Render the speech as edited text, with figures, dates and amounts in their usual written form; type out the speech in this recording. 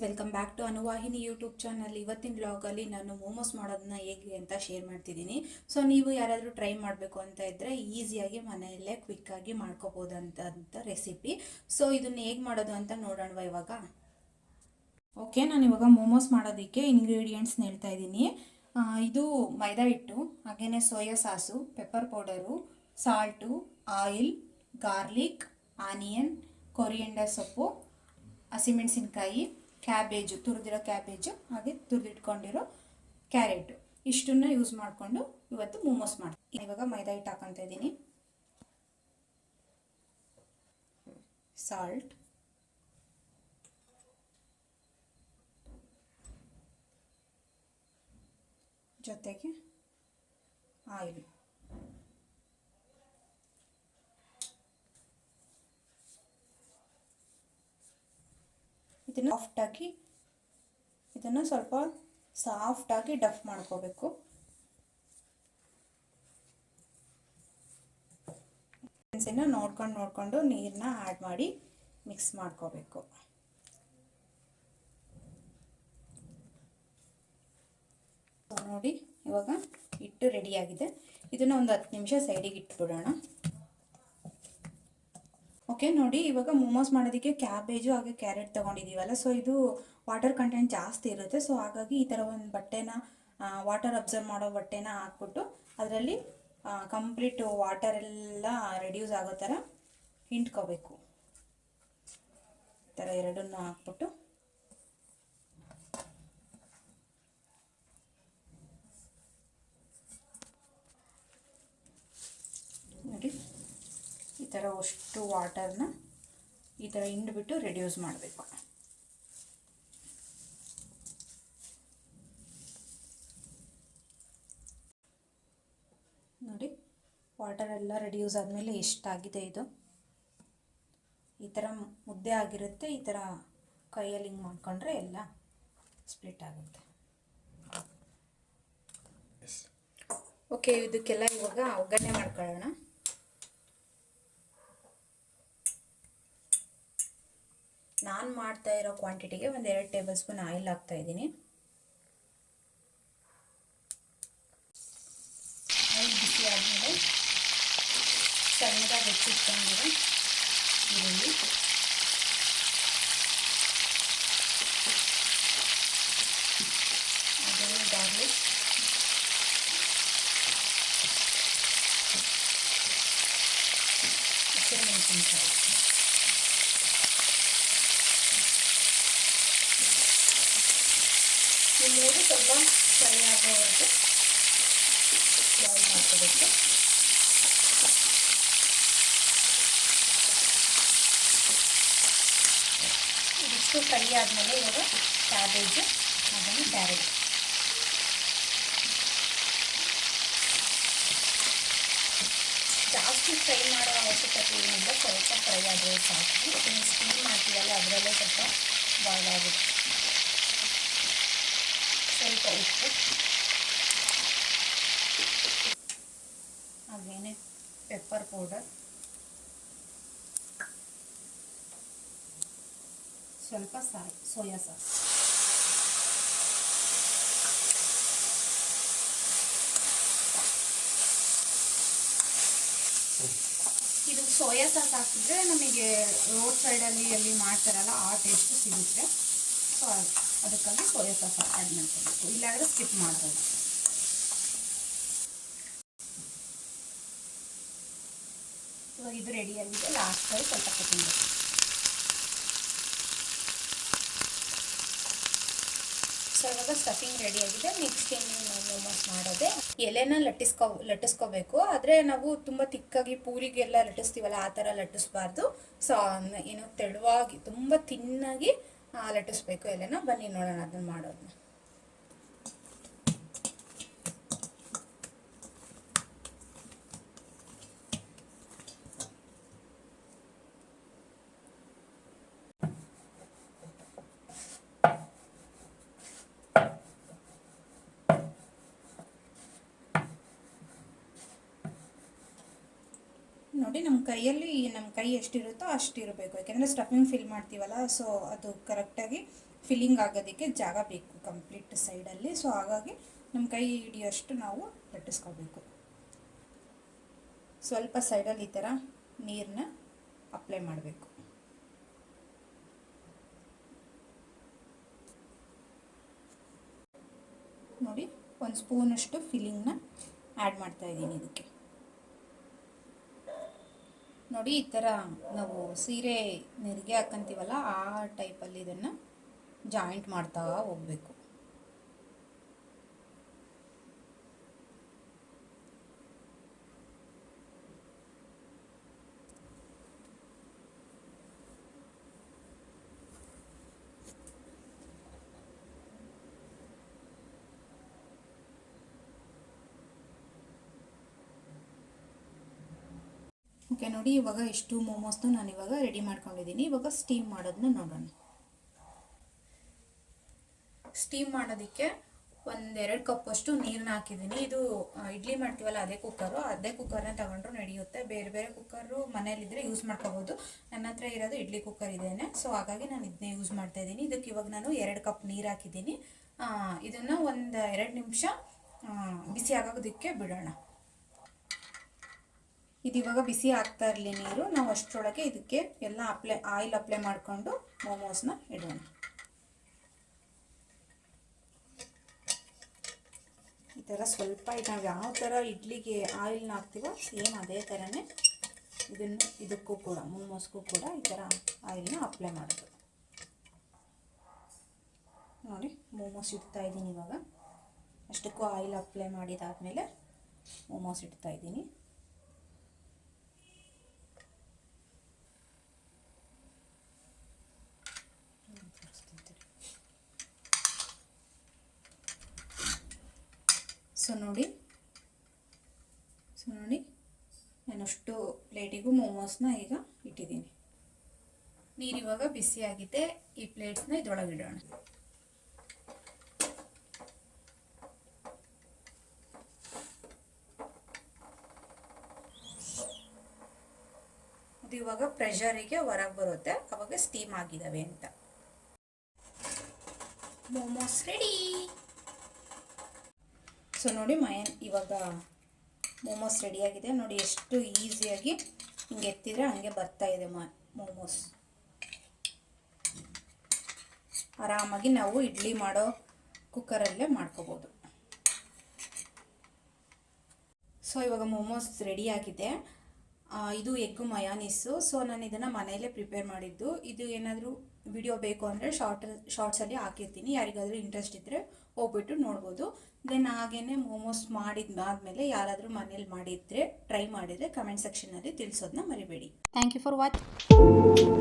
Welcome back to Anuvahini YouTube channel. ಇವತ್ತಿನ ವ್ಲಾಗಲ್ಲಿ ನಾನು ಮೋಮೋಸ್ ಮಾಡೋದನ್ನ ಹೇಗೆ ಅಂತ ಶೇರ್ ಮಾಡ್ತಿದ್ದೀನಿ. ಸೊ ನೀವು ಯಾರಾದರೂ ಟ್ರೈ ಮಾಡಬೇಕು ಅಂತ ಇದ್ದರೆ ಈಸಿಯಾಗಿ ಮನೆಯಲ್ಲೇ ಕ್ವಿಕ್ಕಾಗಿ ಮಾಡ್ಕೋಬೋದಂತ ರೆಸಿಪಿ. ಸೊ ಇದನ್ನು ಹೇಗೆ ಮಾಡೋದು ಅಂತ ನೋಡೋಣ ಇವಾಗ. ಓಕೆ, ನಾನು ಇವಾಗ ಮೋಮೋಸ್ ಮಾಡೋದಕ್ಕೆ ಇಂಗ್ರೀಡಿಯೆಂಟ್ಸ್ನ ಹೇಳ್ತಾ ಇದ್ದೀನಿ. ಇದು ಮೈದಾ ಹಿಟ್ಟು, ಹಾಗೆಯೇ soya sauce, pepper powder, salt, oil, garlic, onion, coriander ಸೊಪ್ಪು, ಹಸಿಮೆಣಸಿನ್ಕಾಯಿ, ಕ್ಯಾಬೇಜು, ತುರಿದಿರೋ ಕ್ಯಾಬೇಜು, ಹಾಗೆ ತುರಿದಿಟ್ಕೊಂಡಿರೋ ಕ್ಯಾರೆಟು, ಇಷ್ಟನ್ನು ಯೂಸ್ ಮಾಡಿಕೊಂಡು ಇವತ್ತು ಮೋಮೋಸ್ ಮಾಡ್ತೀನಿ. ಇವಾಗ ಮೈದಾ ಹಿಟ್ಟು ಹಾಕೊತಾ ಇದ್ದೀನಿ, ಸಾಲ್ಟ್, ಜೊತೆಗೆ ಆಯಿಲ್, ಇದನ್ನು ಸ್ವಲ್ಪ ಸಾಫ್ಟಾಗಿ ಡಫ್ ಮಾಡ್ಕೋಬೇಕು. ನೋಡ್ಕೊಂಡು ನೀರನ್ನ ಆ್ಯಡ್ ಮಾಡಿ ಮಿಕ್ಸ್ ಮಾಡ್ಕೋಬೇಕು. ನೋಡಿ, ಇವಾಗ ಹಿಟ್ಟು ರೆಡಿಯಾಗಿದೆ. ಇದನ್ನು ಒಂದು 10 ನಿಮಿಷ ಸೈಡಿಗೆ ಇಟ್ಬಿಡೋಣ. ಓಕೆ, ನೋಡಿ ಇವಾಗ ಮೋಮೋಸ್ ಮಾಡೋದಕ್ಕೆ ಕ್ಯಾಬೇಜು ಹಾಗೆ ಕ್ಯಾರೆಟ್ ತೊಗೊಂಡಿದ್ದೀವಲ್ಲ, ಸೊ ಇದು ವಾಟರ್ ಕಂಟೆಂಟ್ ಜಾಸ್ತಿ ಇರುತ್ತೆ. ಸೊ ಹಾಗಾಗಿ ಈ ಥರ ಒಂದು ಬಟ್ಟೆನ, ವಾಟರ್ ಅಬ್ಸರ್ವ್ ಮಾಡೋ ಬಟ್ಟೆನ ಹಾಕ್ಬಿಟ್ಟು ಅದರಲ್ಲಿ ಕಂಪ್ಲೀಟ್ ವಾಟರ್ ಎಲ್ಲ ರೆಡ್ಯೂಸ್ ಆಗೋ ಥರ ಹಿಂಡ್ಕೋಬೇಕು. ಈ ಥರ ಎರಡನ್ನೂ ಹಾಕ್ಬಿಟ್ಟು ನೋಡಿ, ಈ ಥರ ಅಷ್ಟು ವಾಟರ್ನ ಈ ಥರ ಹಿಂಡ್ಬಿಟ್ಟು ರೆಡ್ಯೂಸ್ ಮಾಡಬೇಕು. ನೋಡಿ, ವಾಟರ್ ಎಲ್ಲ ರೆಡ್ಯೂಸ್ ಆದಮೇಲೆ ಎಷ್ಟಾಗಿದೆ ಇದು. ಈ ಥರ ಮುದ್ದೆ ಆಗಿರುತ್ತೆ. ಈ ಥರ ಕೈಯಲ್ಲಿ ಹಿಂಗೆ ಮಾಡ್ಕೊಂಡ್ರೆ ಎಲ್ಲ ಸ್ಪ್ಲಿಟ್ ಆಗುತ್ತೆ. ಓಕೆ, ಇದಕ್ಕೆಲ್ಲ ಇವಾಗ ಒಗ್ಗರಣೆ ಮಾಡ್ಕೊಳ್ಳೋಣ. ನಾನು ಮಾಡ್ತಾ ಇರೋ ಕ್ವಾಂಟಿಟಿಗೆ ಒಂದು 2 ಟೇಬಲ್ ಸ್ಪೂನ್ ಆಯಿಲ್ ಹಾಕ್ತಾ ಇದ್ದೀನಿ. ಆಯಿಲ್ ಬಿಸಿ ಆದಮೇಲೆ ಸಣ್ಣದಾಗಿ ಹೆಚ್ಚಿಟ್ಕೊಂಡಿರೋ ಈರುಳ್ಳಿ, ಅದನ್ನು ಗಾರ್ಲಿಕ್, ಹಸಿಮೆಣಸಿನಕಾಯಿ, ಈ ಮೂರು ಸ್ವಲ್ಪ ಫ್ರೈ ಆಗೋವರೆಗೆ ಬಾಯ್ಲ್ ಮಾಡ್ಕೋಬೇಕು. ಇದಿಷ್ಟು ಫ್ರೈ ಆದಮೇಲೆ ಇವಾಗ ಕ್ಯಾಬೇಜು ಹಾಗೆ ಕ್ಯಾರೆಟ್, ಜಾಸ್ತಿ ಫ್ರೈ ಮಾಡೋ ಅವಶ್ಯಕತೆ ಏನಿಲ್ಲ, ಸ್ವಲ್ಪ ಫ್ರೈ ಆದರೆ ಸಾಕು. ಇದನ್ನು ಸ್ಟೀಮ್ ಮಾಡ್ತೀವಲ್ಲ ಅದರಲ್ಲೇ ಸ್ವಲ್ಪ ಬಾಯ್ಲ್ ಆಗುತ್ತೆ. ಸ್ವಲ್ಪ ಉಪ್ಪು, ಹಾಗೇನೆ ಪೆಪ್ಪರ್ ಪೌಡರ್, ಸ್ವಲ್ಪ ಸೋಯಾ ಸಾಸ್. ಇದು ಸೋಯಾ ಸಾಸ್ ಹಾಕಿದ್ರೆ ನಮಗೆ ರೋಡ್ ಸೈಡಲ್ಲಿ ಎಲ್ಲಿ ಮಾಡ್ತಾರಲ್ಲ ಆ ಟೇಸ್ಟ್ ಸಿಗುತ್ತೆ. ಸೊ ಅದಕ್ಕಾಗಿ ಸೋಯಾ ಸಾಸ್ ಆ್ಯಡ್ ಮಾಡ್ಕೋಬೇಕು, ಇಲ್ಲಾಂದರೆ ಸ್ಕಿಪ್ ಮಾಡ್ಬೋದು. ಇವಾಗ ಇದು ರೆಡಿಯಾಗಿದೆ. ಲಾಸ್ಟಲ್ಲಿ ಸ್ವಲ್ಪ ಕೊತ್ತಂಬರಿ. ಸೊ ಇವಾಗ ಸ್ಟಫಿಂಗ್ ರೆಡಿಯಾಗಿದೆ. ನೆಕ್ಸ್ಟ್ ಏನು ನಾವು ಮೋಮೋಸ್ ಮಾಡೋದೆ, ಎಲೆನ ಲಟ್ಟಿಸ್ಕೋಬೇಕು. ಆದರೆ ನಾವು ತುಂಬ ತಿಕ್ಕಾಗಿ ಪೂರಿಗೆಲ್ಲ ಲಟ್ಟಿಸ್ತೀವಲ್ಲ ಆ ಥರ ಲಟ್ಟಿಸ್ಬಾರ್ದು. ಸೊ ಏನು ತೆಳುವಾಗಿ ತುಂಬ ತಿನ್ನಾಗಿ ಲಟ್ಟಿಸ್ಬೇಕು ಎಲೆನ. ಬನ್ನಿ ನೋಡೋಣ ಅದನ್ನು ಮಾಡೋದನ್ನ. ನೋಡಿ, ನಮ್ಮ ಕೈ ಎಷ್ಟಿರುತ್ತೋ ಅಷ್ಟಿರಬೇಕು. ಯಾಕೆಂದರೆ ಸ್ಟಫಿಂಗ್ ಫಿಲ್ ಮಾಡ್ತೀವಲ್ಲ, ಸೊ ಅದು ಕರೆಕ್ಟಾಗಿ ಫಿಲ್ಲಿಂಗ್ ಆಗೋದಕ್ಕೆ ಜಾಗ ಬೇಕು ಕಂಪ್ಲೀಟ್ ಸೈಡಲ್ಲಿ. ಸೊ ಹಾಗಾಗಿ ನಮ್ಮ ಕೈ ಹಿಡಿಯೋಷ್ಟು ನಾವು ಲಟ್ಟಿಸ್ಕೋಬೇಕು. ಸ್ವಲ್ಪ ಸೈಡಲ್ಲಿ ಈ ಥರ ನೀರನ್ನ ಅಪ್ಲೈ ಮಾಡಬೇಕು. ನೋಡಿ, ಒಂದು ಸ್ಪೂನಷ್ಟು ಫಿಲ್ಲಿಂಗ್ನ ಆ್ಯಡ್ ಮಾಡ್ತಾಯಿದ್ದೀನಿ ಇದಕ್ಕೆ. ನೋಡಿ, ಈ ಥರ ನಾವು ಸೀರೆ ನೆರಿಗೆ ಹಾಕಂತೀವಲ್ಲ ಆ ಟೈಪಲ್ಲಿ ಇದನ್ನು ಜಾಯಿಂಟ್ ಮಾಡ್ತಾ ಹೋಗಬೇಕು. ಓಕೆ, ನೋಡಿ ಇವಾಗ ಇಷ್ಟು ಮೋಮೋಸ್ನ ನಾನು ಇವಾಗ ರೆಡಿ ಮಾಡ್ಕೊಂಡಿದ್ದೀನಿ. ಇವಾಗ ಸ್ಟೀಮ್ ಮಾಡೋದನ್ನ ನೋಡೋಣ. ಸ್ಟೀಮ್ ಮಾಡೋದಕ್ಕೆ 1-2 ಕಪ್ಪಷ್ಟು ನೀರನ್ನ ಹಾಕಿದ್ದೀನಿ. ಇದು ಇಡ್ಲಿ ಮಾಡ್ತೀವಲ್ಲ ಅದೇ ಕುಕ್ಕರ್ನ ತಗೊಂಡ್ರು ನಡೆಯುತ್ತೆ. ಬೇರೆ ಬೇರೆ ಕುಕ್ಕರು ಮನೇಲಿದ್ದರೆ ಯೂಸ್ ಮಾಡ್ಕೋಬೋದು. ನನ್ನ ಹತ್ರ ಇರೋದು ಇಡ್ಲಿ ಕುಕ್ಕರ್ ಇದೇನೆ, ಸೊ ಹಾಗಾಗಿ ನಾನು ಇದನ್ನೇ ಯೂಸ್ ಮಾಡ್ತಾ ಇದ್ದೀನಿ. ಇದಕ್ಕೆ ಇವಾಗ ನಾನು 2 ಕಪ್ ನೀರು ಹಾಕಿದ್ದೀನಿ. ಇದನ್ನು 1-2 ನಿಮಿಷ ಬಿಸಿ ಆಗೋದಕ್ಕೆ ಬಿಡೋಣ. ಇದು ಇವಾಗ ಬಿಸಿ ಆಗ್ತಾ ಇರಲಿ ನೀರು. ನಾವು ಅಷ್ಟರೊಳಗೆ ಇದಕ್ಕೆ ಎಲ್ಲ ಆಯಿಲ್ ಅಪ್ಲೈ ಮಾಡಿಕೊಂಡು ಮೋಮೋಸ್ನ ಇಡೋಣ. ಈ ಥರ ಸ್ವಲ್ಪ ನಾವು ಯಾವ ಥರ ಇಡ್ಲಿಗೆ ಆಯಿಲ್ನ ಹಾಕ್ತೀವೋ ಸೇಮ್ ಅದೇ ಥರನೇ ಇದಕ್ಕೂ ಕೂಡ ಮೋಮೋಸ್ಗೂ ಕೂಡ ಈ ಥರ ಆಯಿಲ್ನ ಅಪ್ಲೈ ಮಾಡೋದು. ನೋಡಿ, ಮೋಮೋಸ್ ಇಡ್ತಾ ಇದ್ದೀನಿ ಇವಾಗ. ಅಷ್ಟಕ್ಕೂ ಆಯಿಲ್ ಅಪ್ಲೈ ಮಾಡಿದಾದಮೇಲೆ ಮೋಮೋಸ್ ಇಡ್ತಾ ಇದ್ದೀನಿ. ಸೊ ನೋಡಿ ನಾನು ಅಷ್ಟು ಪ್ಲೇಟಿಗೂ ಮೋಮೋಸ್ನ ಈಗ ಇಟ್ಟಿದ್ದೀನಿ. ನೀರು ಇವಾಗ ಬಿಸಿಯಾಗಿದೆ. ಈ ಪ್ಲೇಟ್ಸ್ನ ಇದ್ರೊಳಗೆ ಇಡೋಣ. ಅದು ಇವಾಗ ಪ್ರೆಷರಿಗೆ ಹೊರಗೆ ಬರುತ್ತೆ, ಅವಾಗ ಸ್ಟೀಮ್ ಆಗಿದ್ದಾವೆ ಅಂತ. ಮೋಮೋಸ್ ರೆಡಿ. ಸೊ ನೋಡಿ, ಇವಾಗ ಮೋಮೋಸ್ ರೆಡಿಯಾಗಿದೆ. ನೋಡಿ ಎಷ್ಟು ಈಸಿಯಾಗಿ ಹಿಂಗೆ ಎತ್ತಿದ್ರೆ ಹಂಗೆ ಬರ್ತಾ ಇದೆ ಮೋಮೋಸ್. ಆರಾಮಾಗಿ ನಾವು ಇಡ್ಲಿ ಮಾಡೋ ಕುಕ್ಕರಲ್ಲೇ ಮಾಡ್ಕೋಬೋದು. ಸೊ ಇವಾಗ ಮೋಮೋಸ್ ರೆಡಿಯಾಗಿದೆ. ಇದು ಎಗ್ ಮಯಾನೀಸು. ಸೊ ನಾನು ಇದನ್ನು ಮನೆಯಲ್ಲೇ ಪ್ರಿಪೇರ್ ಮಾಡಿದ್ದು. ಇದು ಏನಾದರೂ ವಿಡಿಯೋ ಬೇಕು ಅಂದರೆ ಶಾರ್ಟ್ಸಲ್ಲಿ ಹಾಕಿರ್ತೀನಿ. ಯಾರಿಗಾದರೂ ಇಂಟ್ರೆಸ್ಟ್ ಇದ್ದರೆ ಹೋಗ್ಬಿಟ್ಟು ನೋಡ್ಬೋದು. ದೆನ್ ಹಾಗೇ ಮೋಮೋಸ್ ಮಾಡಿದ್ದಾದಮೇಲೆ ಯಾರಾದರೂ ಮನೇಲಿ ಮಾಡಿದರೆ ಟ್ರೈ ಮಾಡಿದರೆ ಕಮೆಂಟ್ ಸೆಕ್ಷನಲ್ಲಿ ತಿಳಿಸೋದನ್ನ ಮರಿಬೇಡಿ. Thank you for watching.